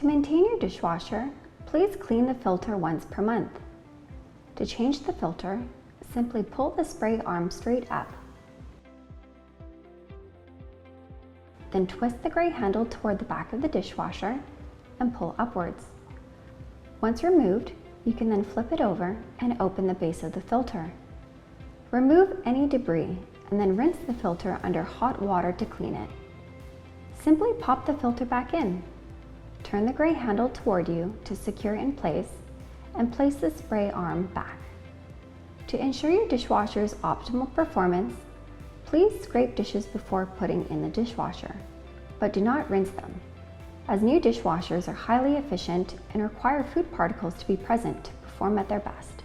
To maintain your dishwasher, please clean the filter once per month. To change the filter, simply pull the spray arm straight up. Then twist the gray handle toward the back of the dishwasher and pull upwards. Once removed, you can then flip it over and open the base of the filter. Remove any debris and then rinse the filter under hot water to clean it. Simply pop the filter back in. Turn the gray handle toward you to secure in place and place the spray arm back. To ensure your dishwasher's optimal performance, please scrape dishes before putting in the dishwasher, but do not rinse them, as new dishwashers are highly efficient and require food particles to be present to perform at their best.